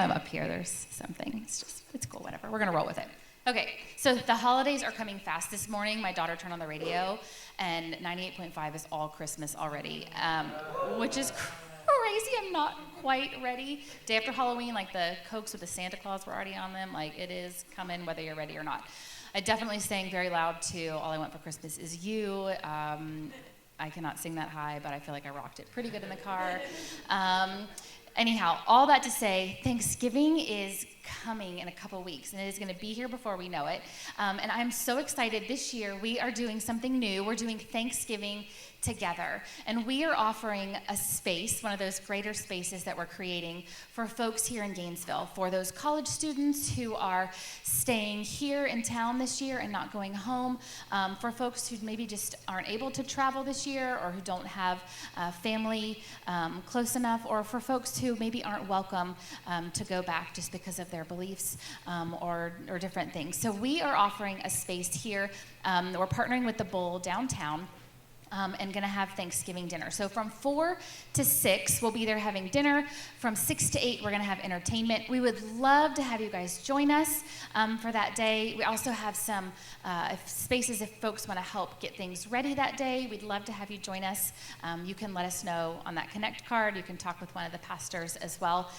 I'm up here, there's something. It's cool, whatever. We're going to roll with it. Okay, so the holidays are coming fast. This morning, my daughter turned on the radio, and 98.5 is all Christmas already, which is crazy. I'm not quite ready. Day after Halloween, like the Cokes with the Santa Claus were already on them. Like, it is coming whether you're ready or not. I definitely sang very loud to All I Want for Christmas Is You. I cannot sing that high, but I feel like I rocked it pretty good in the car. Anyhow, all that to say, Thanksgiving is coming in a couple weeks, and it is going to be here before we know it. And I'm so excited. This year, we are doing something new. We're doing Thanksgiving together, and we are offering a space, one of those greater spaces that we're creating for folks here in Gainesville, for those college students who are staying here in town this year and not going home, for folks who maybe just aren't able to travel this year or who don't have family close enough, or for folks who maybe aren't welcome to go back just because of their beliefs or different things. So we are offering a space here. We're partnering with the Bowl downtown, and going to have Thanksgiving dinner. So from 4 to 6, we'll be there having dinner. From 6 to 8, we're going to have entertainment. We would love to have you guys join us for that day. We also have some spaces if folks want to help get things ready that day. We'd love to have you join us. You can let us know on that Connect card. You can talk with one of the pastors as well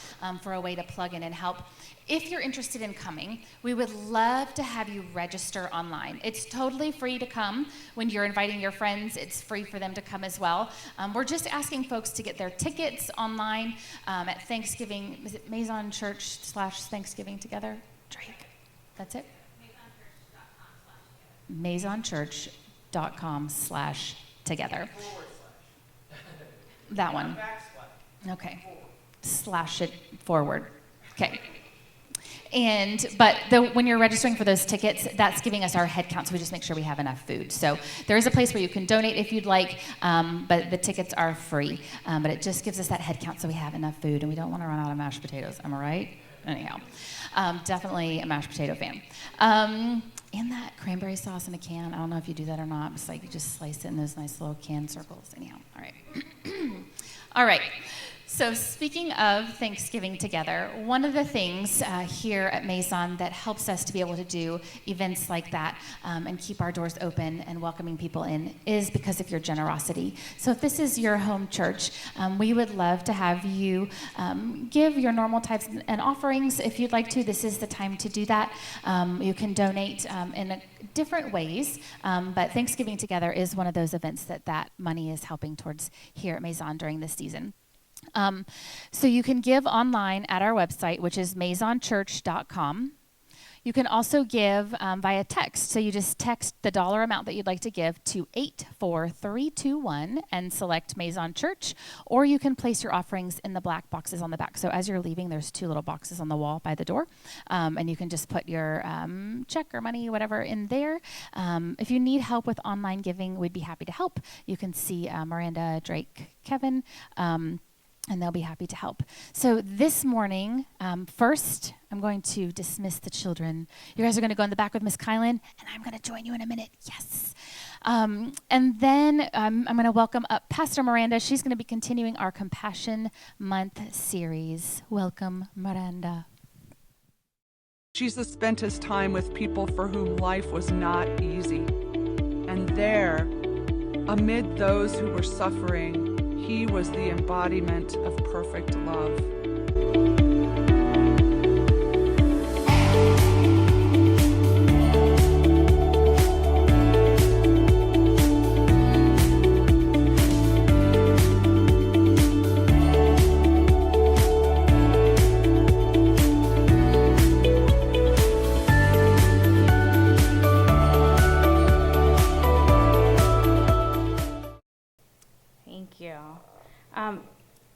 for a way to plug in and help. If you're interested in coming, we would love to have you register online. It's totally free to come when you're inviting your friends. It's free for them to come as well. We're just asking folks to get their tickets online at Thanksgiving. Is it Meizon Church /Thanksgiving Together? Drake. That's it? MeizonChurch.com/together. That one. Okay. Slash it forward. Okay. But when you're registering for those tickets, that's giving us our head count, so we just make sure we have enough food. So there is a place where you can donate if you'd like, but the tickets are free. But it just gives us that head count so we have enough food, and we don't want to run out of mashed potatoes. Am I right? Anyhow, definitely a mashed potato fan. And that cranberry sauce in a can, I don't know if you do that or not. It's like you just slice it in those nice little can circles. Anyhow, all right. All right. So speaking of Thanksgiving together, one of the things here at Meizon that helps us to be able to do events like that and keep our doors open and welcoming people in is because of your generosity. So if this is your home church, we would love to have you give your normal tithes and offerings. If you'd like to, this is the time to do that. You can donate in different ways, but Thanksgiving together is one of those events that money is helping towards here at Meizon during this season. So you can give online at our website, which is MeizonChurch.com. You can also give via text. So you just text the dollar amount that you'd like to give to 84321 and select Meizon Church, or you can place your offerings in the black boxes on the back. So as you're leaving, there's 2 little boxes on the wall by the door, and you can just put your check or money, whatever, in there. If you need help with online giving, we'd be happy to help. You can see Miranda, Drake, Kevin, and they'll be happy to help. So this morning, first, I'm going to dismiss the children. You guys are going to go in the back with Miss Kylan, and I'm going to join you in a minute. Yes. And then I'm going to welcome up Pastor Miranda. She's going to be continuing our Compassion Month series. Welcome, Miranda. Jesus spent his time with people for whom life was not easy. And there, amid those who were suffering, he was the embodiment of perfect love. Thank you.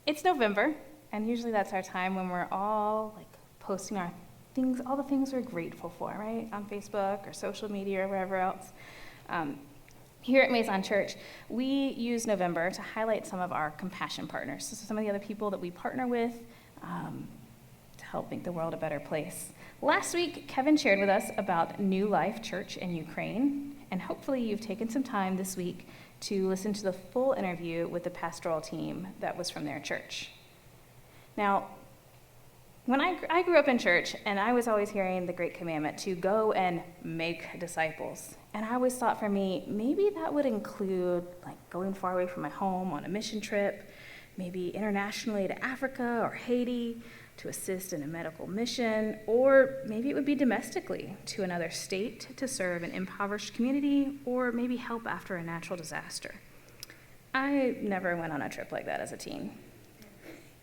It's November, and usually that's our time when we're all posting our things, all the things we're grateful for, right? On Facebook or social media or wherever else. Here at Meizon Church, we use November to highlight some of our compassion partners. So some of the other people that we partner with to help make the world a better place. Last week, Kevin shared with us about New Life Church in Ukraine, and hopefully you've taken some time this week to listen to the full interview with the pastoral team that was from their church. Now, When I grew up in church, and I was always hearing the great commandment to go and make disciples. And I always thought for me, maybe that would include like going far away from my home on a mission trip, maybe internationally to Africa or Haiti to assist in a medical mission, or maybe it would be domestically to another state to serve an impoverished community, or maybe help after a natural disaster. I never went on a trip like that as a teen.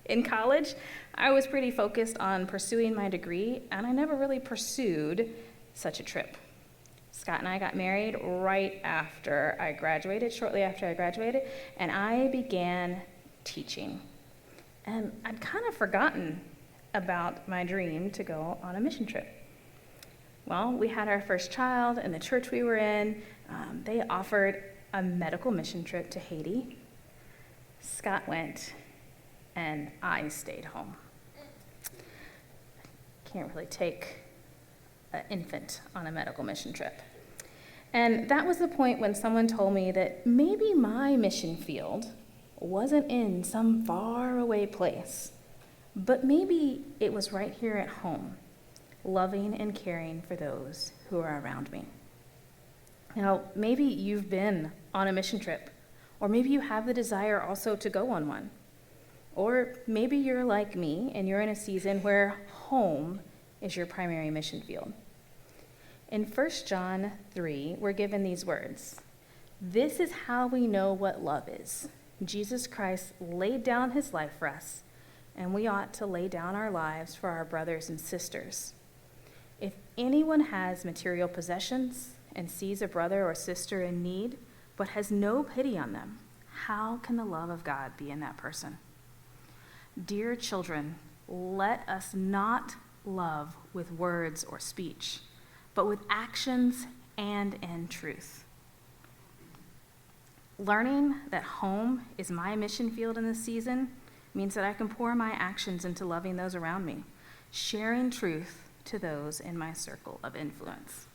In college, I was pretty focused on pursuing my degree, and I never really pursued such a trip. Scott and I got married right after I graduated, shortly after I graduated, and I began teaching. And I'd kind of forgotten about my dream to go on a mission trip. Well, we had our first child, and the church we were in, they offered a medical mission trip to Haiti. Scott went, and I stayed home. Can't really take an infant on a medical mission trip. And that was the point when someone told me that maybe my mission field wasn't in some faraway place, but maybe it was right here at home, loving and caring for those who are around me. Now, maybe you've been on a mission trip, or maybe you have the desire also to go on one. Or maybe you're like me and you're in a season where home is your primary mission field. In 1 John 3, we're given these words. This is how we know what love is. Jesus Christ laid down his life for us, and we ought to lay down our lives for our brothers and sisters. If anyone has material possessions and sees a brother or sister in need, but has no pity on them, how can the love of God be in that person? Dear children, let us not love with words or speech, but with actions and in truth. Learning that home is my mission field in this season means that I can pour my actions into loving those around me, sharing truth to those in my circle of influence.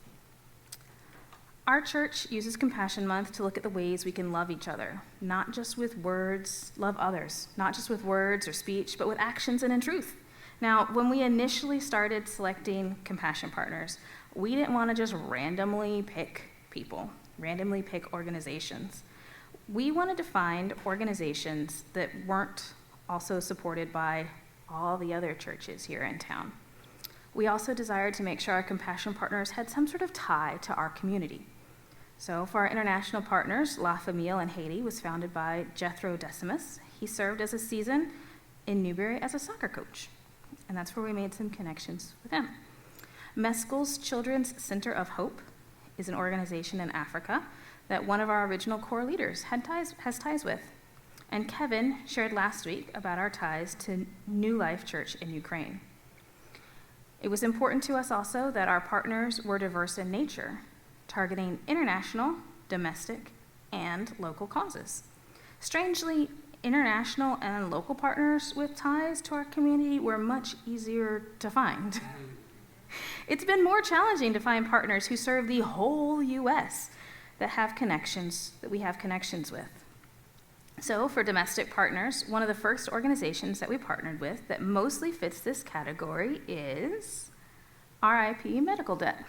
Our church uses Compassion Month to look at the ways we can love each other, not just with words, love others, not just with words or speech, but with actions and in truth. Now, when we initially started selecting compassion partners, we didn't want to just randomly pick people, randomly pick organizations. We wanted to find organizations that weren't also supported by all the other churches here in town. We also desired to make sure our compassion partners had some sort of tie to our community. So for our international partners, La Famille in Haiti was founded by Jethro Decimus. He served as a season in Newberry as a soccer coach, and that's where we made some connections with him. Mescal's Children's Center of Hope is an organization in Africa that one of our original core leaders has ties with. And Kevin shared last week about our ties to New Life Church in Ukraine. It was important to us also that our partners were diverse in nature, targeting international, domestic, and local causes. Strangely, international and local partners with ties to our community were much easier to find. It's been more challenging to find partners who serve the whole U.S. that we have connections with. So for domestic partners, one of the first organizations that we partnered with that mostly fits this category is RIP Medical Debt.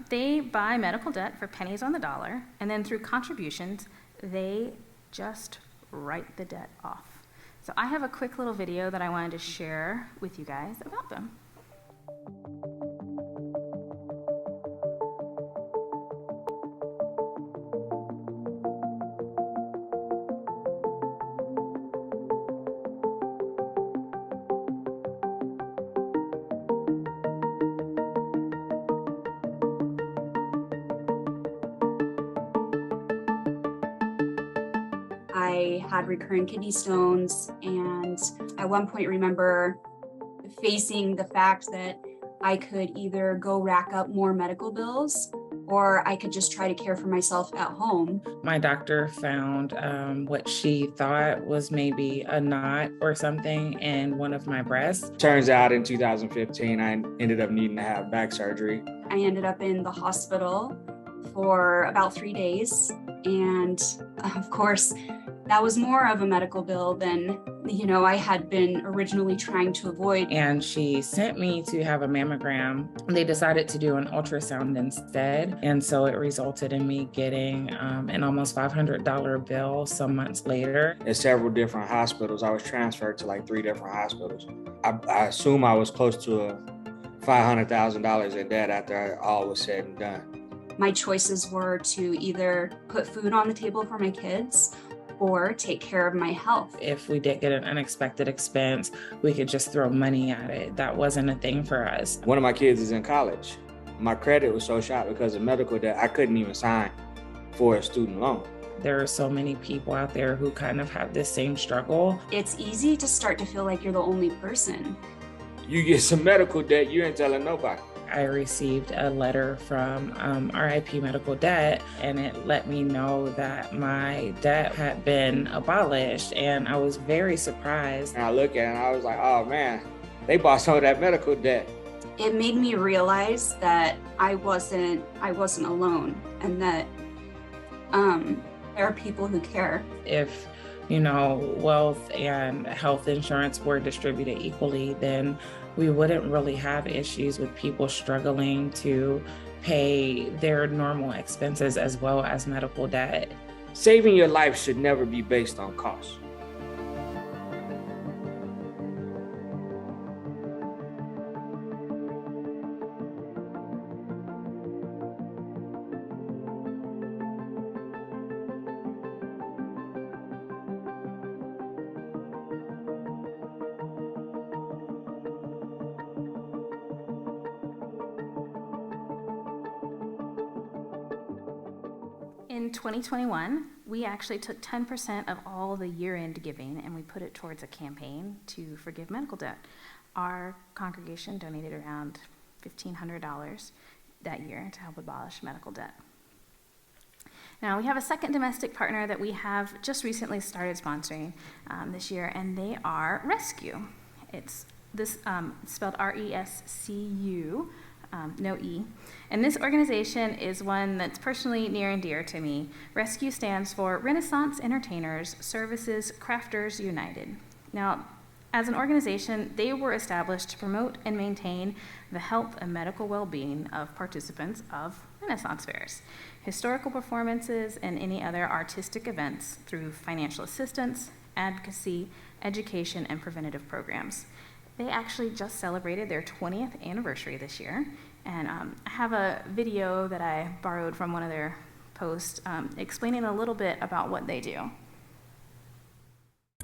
They buy medical debt for pennies on the dollar, and then through contributions, they just write the debt off. So I have a quick little video that I wanted to share with you guys about them. I had recurring kidney stones, and at one point remember facing the fact that I could either go rack up more medical bills or I could just try to care for myself at home. My doctor found what she thought was maybe a knot or something in one of my breasts. Turns out in 2015, I ended up needing to have back surgery. I ended up in the hospital for about 3 days. And of course, That was more of a medical bill than, I had been originally trying to avoid. And she sent me to have a mammogram. They decided to do an ultrasound instead. And so it resulted in me getting an almost $500 bill some months later. In several different hospitals, I was transferred to like 3 different hospitals. I assume I was close to $500,000 in debt after all was said and done. My choices were to either put food on the table for my kids or take care of my health. If we did get an unexpected expense, we could just throw money at it. That wasn't a thing for us. One of my kids is in college. My credit was so shot because of medical debt, I couldn't even sign for a student loan. There are so many people out there who kind of have this same struggle. It's easy to start to feel like you're the only person. You get some medical debt, you ain't telling nobody. I received a letter from RIP Medical Debt, and it let me know that my debt had been abolished, and I was very surprised. And I look at it and I was like, oh man, they bought some of that medical debt. It made me realize that I wasn't alone, and that there are people who care. If wealth and health insurance were distributed equally, then we wouldn't really have issues with people struggling to pay their normal expenses as well as medical debt. Saving your life should never be based on cost. In 2021, we actually took 10% of all the year-end giving and we put it towards a campaign to forgive medical debt. Our congregation donated around $1,500 that year to help abolish medical debt. Now, we have a second domestic partner that we have just recently started sponsoring this year, and they are Rescue. It's spelled RESCU. No E. And this organization is one that's personally near and dear to me. Rescue stands for Renaissance Entertainers Services Crafters United. Now, as an organization, they were established to promote and maintain the health and medical well-being of participants of Renaissance fairs, historical performances, and any other artistic events through financial assistance, advocacy, education, and preventative programs. They actually just celebrated their 20th anniversary this year, and I have a video that I borrowed from one of their posts explaining a little bit about what they do.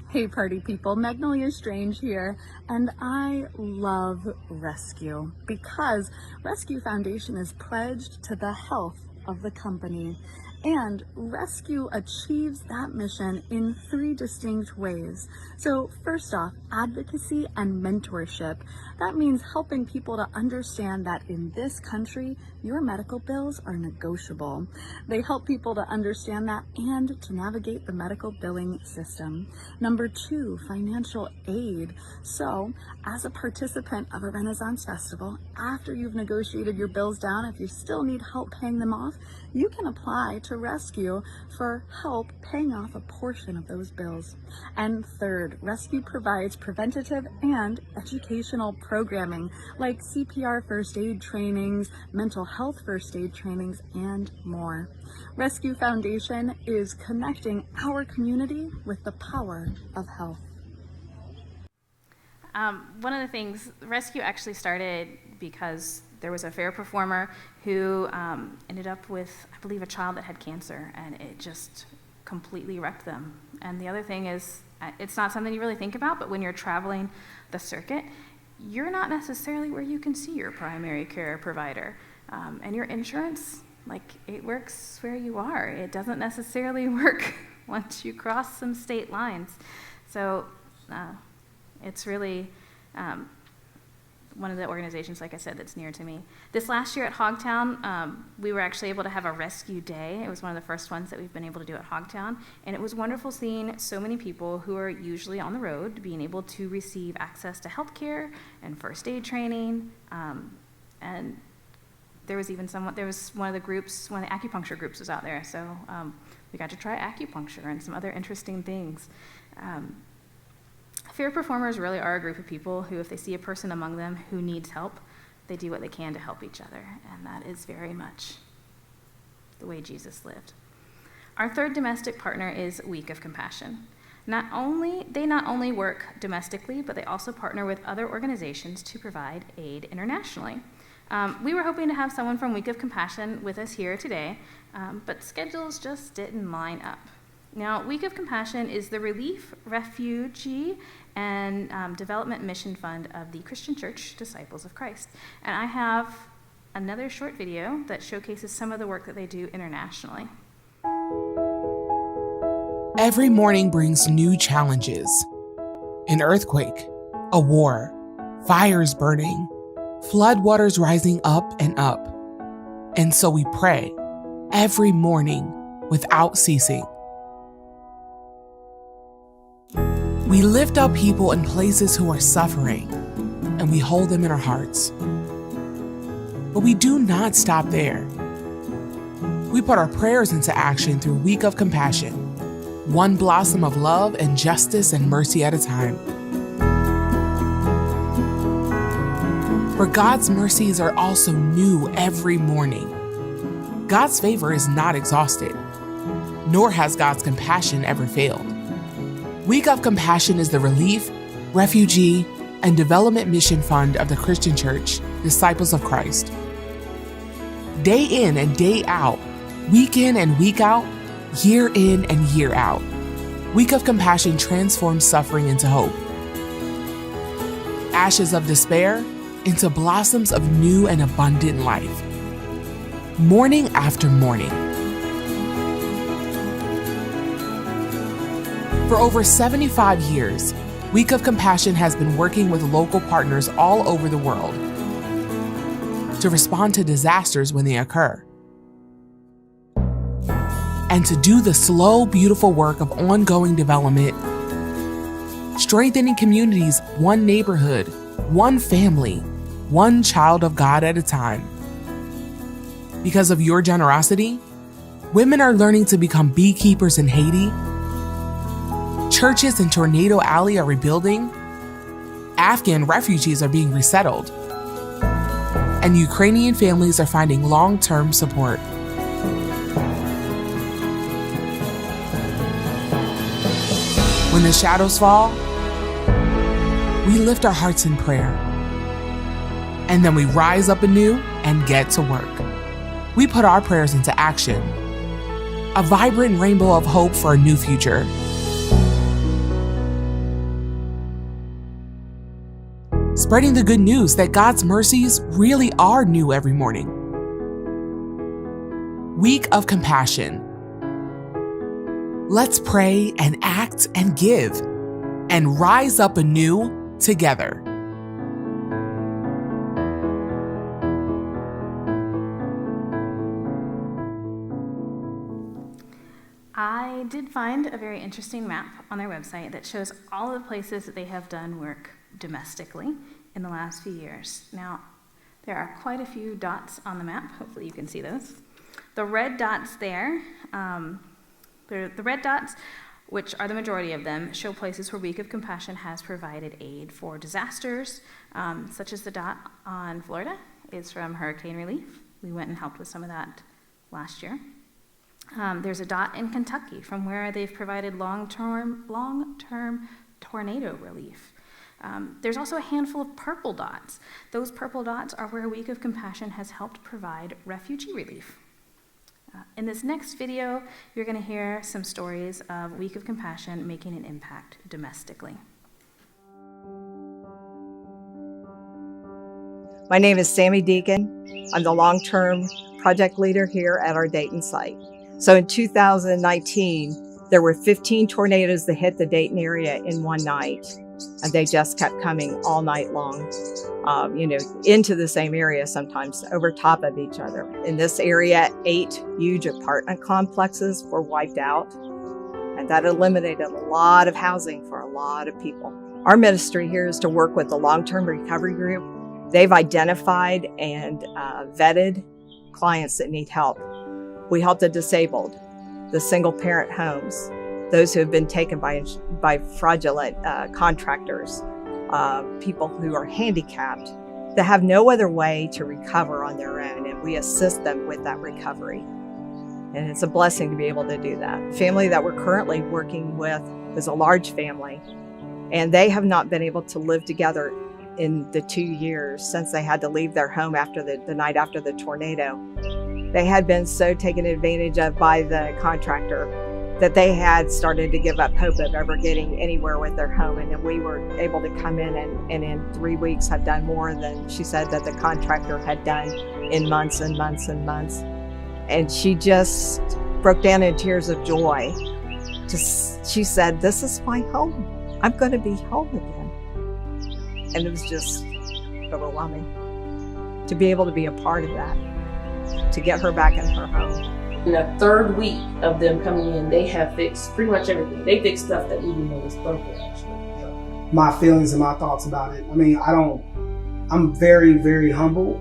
Hey party people, Magnolia Strange here, and I love Rescue because Rescue Foundation is pledged to the health of the company. And Rescue achieves that mission in 3 distinct ways. So first off, advocacy and mentorship. That means helping people to understand that in this country, your medical bills are negotiable. They help people to understand that and to navigate the medical billing system. Number 2, financial aid. So as a participant of a Renaissance Festival, after you've negotiated your bills down, if you still need help paying them off, you can apply to Rescue for help paying off a portion of those bills. And third, Rescue provides preventative and educational programming like CPR first aid trainings, mental health first aid trainings, and more. Rescue Foundation is connecting our community with the power of health. One of the things, Rescue actually started because there was a fair performer who ended up with, I believe, a child that had cancer, and it just completely wrecked them. And the other thing is, it's not something you really think about, but when you're traveling the circuit, you're not necessarily where you can see your primary care provider. And your insurance, it works where you are. It doesn't necessarily work once you cross some state lines. So it's really one of the organizations, like I said, that's near to me. This last year at Hogtown, we were actually able to have a rescue day. It was one of the first ones that we've been able to do at Hogtown, and it was wonderful seeing so many people who are usually on the road being able to receive access to healthcare and first aid training, and There was one of the groups, one of the acupuncture groups was out there, so we got to try acupuncture and some other interesting things. Fear performers really are a group of people who, if they see a person among them who needs help, they do what they can to help each other, and that is very much the way Jesus lived. Our third domestic partner is Week of Compassion. They not only work domestically, but they also partner with other organizations to provide aid internationally. We were hoping to have someone from Week of Compassion with us here today, but schedules just didn't line up. Now, Week of Compassion is the Relief, Refugee, and Development Mission Fund of the Christian Church Disciples of Christ. And I have another short video that showcases some of the work that they do internationally. Every morning brings new challenges. An earthquake, a war, fires burning, floodwaters rising up and up. And so we pray every morning without ceasing. We lift up people in places who are suffering, and we hold them in our hearts. But we do not stop there. We put our prayers into action through Week of Compassion, one blossom of love and justice and mercy at a time. For God's mercies are also new every morning. God's favor is not exhausted, nor has God's compassion ever failed. Week of Compassion is the Relief, Refugee, and Development Mission Fund of the Christian Church, Disciples of Christ. Day in and day out, week in and week out, year in and year out, Week of Compassion transforms suffering into hope. Ashes of despair into blossoms of new and abundant life. Morning after morning. For over 75 years, Week of Compassion has been working with local partners all over the world to respond to disasters when they occur, and to do the slow, beautiful work of ongoing development, strengthening communities one neighborhood, one family, one child of God at a time. Because of your generosity, women are learning to become beekeepers in Haiti. Churches in Tornado Alley are rebuilding. Afghan refugees are being resettled. And Ukrainian families are finding long-term support. When the shadows fall, we lift our hearts in prayer. And then we rise up anew and get to work. We put our prayers into action. A vibrant rainbow of hope for a new future. Spreading the good news that God's mercies really are new every morning. Week of Compassion. Let's pray and act and give and rise up anew together. I did find a very interesting map on their website that shows all of the places that they have done work domestically in the last few years. Now, there are quite a few dots on the map. Hopefully you can see those. The red dots there, the red dots, which are the majority of them, show places where Week of Compassion has provided aid for disasters, such as the dot on Florida is from hurricane relief. We went and helped with some of that last year. There's a dot in Kentucky from where they've provided long-term tornado relief. There's also a handful of purple dots. Those purple dots are where Week of Compassion has helped provide refugee relief. In this next video, you're going to hear some stories of Week of Compassion making an impact domestically. My name is Sammy Deacon. I'm the long-term project leader here at our Dayton site. So in 2019, there were 15 tornadoes that hit the Dayton area in one night. And they just kept coming all night long, into the same area, sometimes over top of each other. In this area, 8 huge apartment complexes were wiped out, and that eliminated a lot of housing for a lot of people. Our ministry here is to work with the long-term recovery group. They've identified and vetted clients that need help. We help the disabled, the single parent homes, those who have been taken by fraudulent contractors, people who are handicapped that have no other way to recover on their own, and we assist them with that recovery. And it's a blessing to be able to do that. The family that we're currently working with is a large family, and they have not been able to live together in the 2 years since they had to leave their home after the night after the tornado. They had been so taken advantage of by the contractor that they had started to give up hope of ever getting anywhere with their home. And then we were able to come in and in 3 weeks have done more than she said that the contractor had done in months and months and months. And she just broke down in tears of joy. She said, "This is my home. I'm going to be home again." And it was just overwhelming to be able to be a part of that, to get her back in her home. In the third week of them coming in, they have fixed pretty much everything. They fixed stuff that we didn't know was broken, actually. My feelings and my thoughts about it. I mean, I'm very, very humble.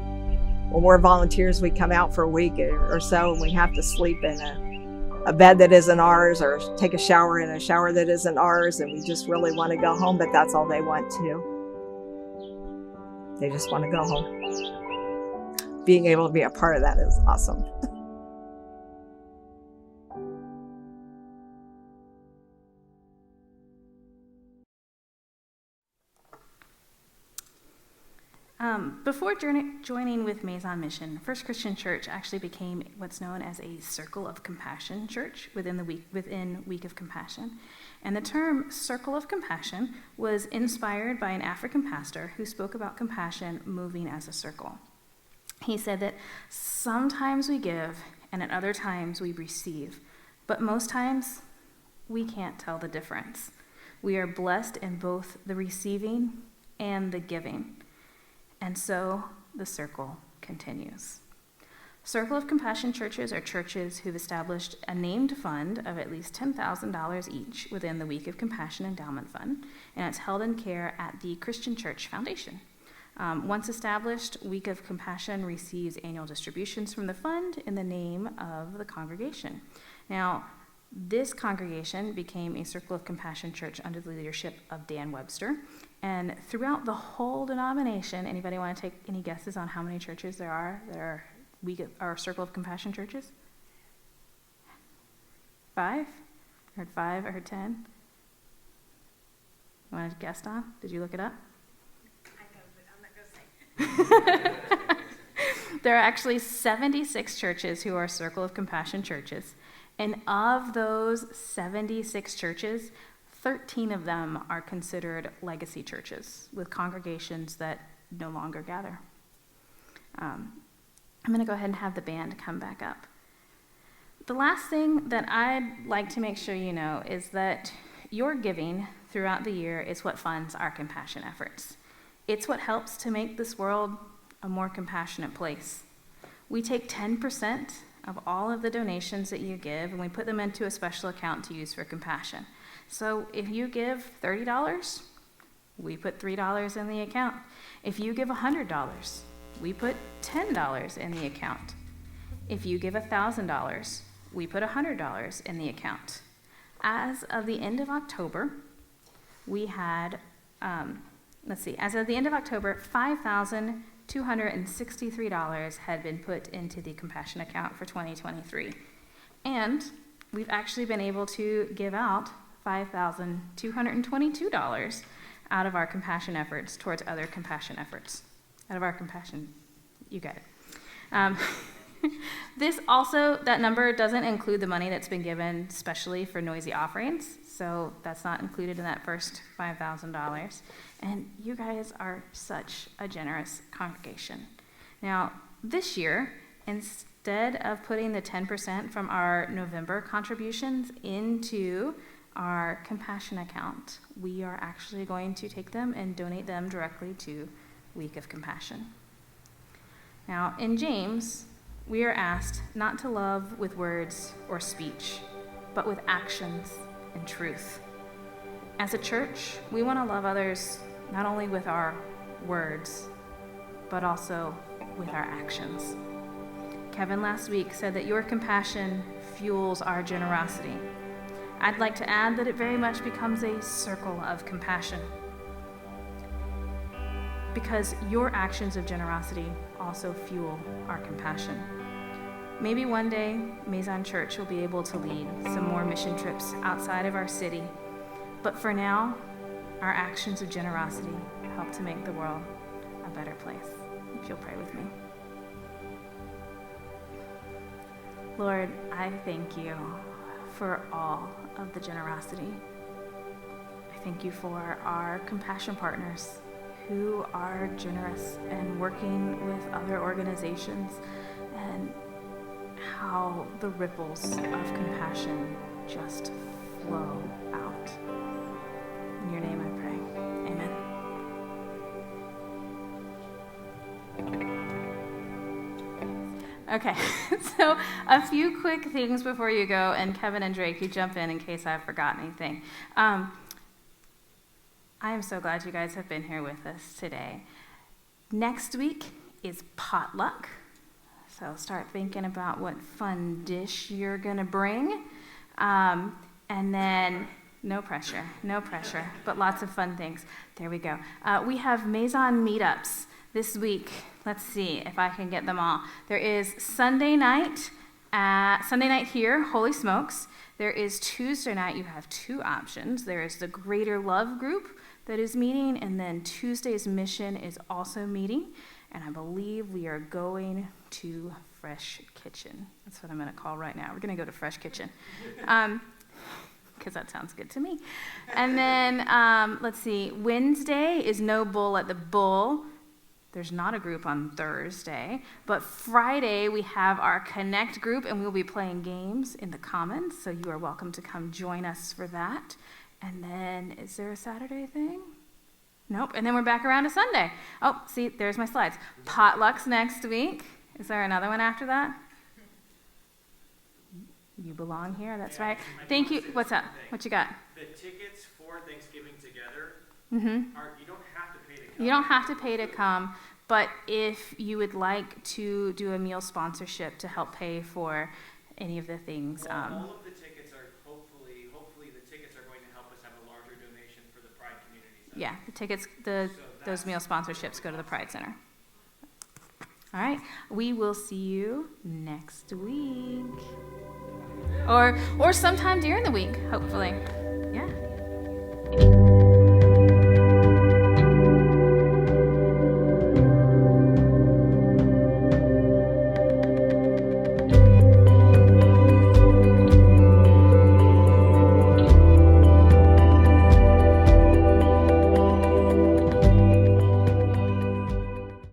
When we're volunteers, we come out for a week or so, and we have to sleep in a bed that isn't ours, or take a shower in a shower that isn't ours, and we just really want to go home, but that's all they want to. They just want to go home. Being able to be a part of that is awesome. Before joining with Meizon Mission, First Christian Church actually became what's known as a Circle of Compassion church within Week of Compassion. And the term Circle of Compassion was inspired by an African pastor who spoke about compassion moving as a circle. He said that sometimes we give and at other times we receive, but most times we can't tell the difference. We are blessed in both the receiving and the giving. And so the circle continues. Circle of Compassion churches are churches who've established a named fund of at least $10,000 each within the Week of Compassion Endowment Fund, and it's held in care at the Christian Church Foundation. Once established, Week of Compassion receives annual distributions from the fund in the name of the congregation. Now, this congregation became a Circle of Compassion church under the leadership of Dan Webster. And throughout the whole denomination, anybody want to take any guesses on how many churches there are that are Circle of Compassion churches? 5? I heard 5, I heard 10. You want to guess, Don? Did you look it up? I know, but I'm not going to say. There are actually 76 churches who are Circle of Compassion churches. And of those 76 churches, 13 of them are considered legacy churches with congregations that no longer gather. I'm going to go ahead and have the band come back up. The last thing that I'd like to make sure you know is that your giving throughout the year is what funds our compassion efforts. It's what helps to make this world a more compassionate place. We take 10% of all of the donations that you give, and we put them into a special account to use for compassion. So if you give $30, we put $3 in the account. If you give $100, we put $10 in the account. If you give $1,000, we put $100 in the account. As of the end of October, we had, as of the end of October, $5,263 had been put into the compassion account for 2023. And we've actually been able to give out $5,222 out of our compassion efforts towards other compassion efforts. Out of our compassion, you got it. That number doesn't include the money that's been given specially for noisy offerings, so that's not included in that first $5,000. And you guys are such a generous congregation. Now, this year, instead of putting the 10% from our November contributions into our compassion account, we are actually going to take them and donate them directly to Week of Compassion. Now, in James, we are asked not to love with words or speech, but with actions and truth. As a church, we want to love others not only with our words, but also with our actions. Kevin last week said that your compassion fuels our generosity. I'd like to add that it very much becomes a circle of compassion, because your actions of generosity also fuel our compassion. Maybe one day, Meizon Church will be able to lead some more mission trips outside of our city, but for now, our actions of generosity help to make the world a better place. If you'll pray with me. Lord, I thank you for all of the generosity. I thank you for our compassion partners who are generous and working with other organizations, and how the ripples of compassion just flow out. In your name I pray. Amen. Okay, so a few quick things before you go, and Kevin and Drake, you jump in case I've forgotten anything. I am so glad you guys have been here with us today. Next week is potluck, so start thinking about what fun dish you're gonna bring. And then, no pressure, but lots of fun things. There we go. We have Meizon meetups this week. Let's see if I can get them all. There is Sunday night here, Holy Smokes. There is Tuesday night. You have two options. There is the Greater Love group that is meeting, and then Tuesday's mission is also meeting. And I believe we are going to Fresh Kitchen. That's what I'm going to call right now. We're going to go to Fresh Kitchen. Because that sounds good to me. And then, let's see, Wednesday is No Bull at the Bull. There's not a group on Thursday, but Friday we have our Connect group, and we'll be playing games in the Commons, so you are welcome to come join us for that. And then, is there a Saturday thing? Nope, and then we're back around to Sunday. Oh, see, there's my slides. Potlucks next week. Is there another one after that? You belong here, that's right. Thank you. What's up? What you got? The tickets for Thanksgiving Together, Mm-hmm. you don't have to pay to come. You don't have to pay to come, but if you would like to do a meal sponsorship to help pay for any of the things. Well, all of the tickets are, hopefully the tickets are going to help us have a larger donation for the Pride Community Center. Yeah, the tickets, those meal sponsorships go to the Pride Center. All right, we will see you next week. Or sometime during the week, hopefully.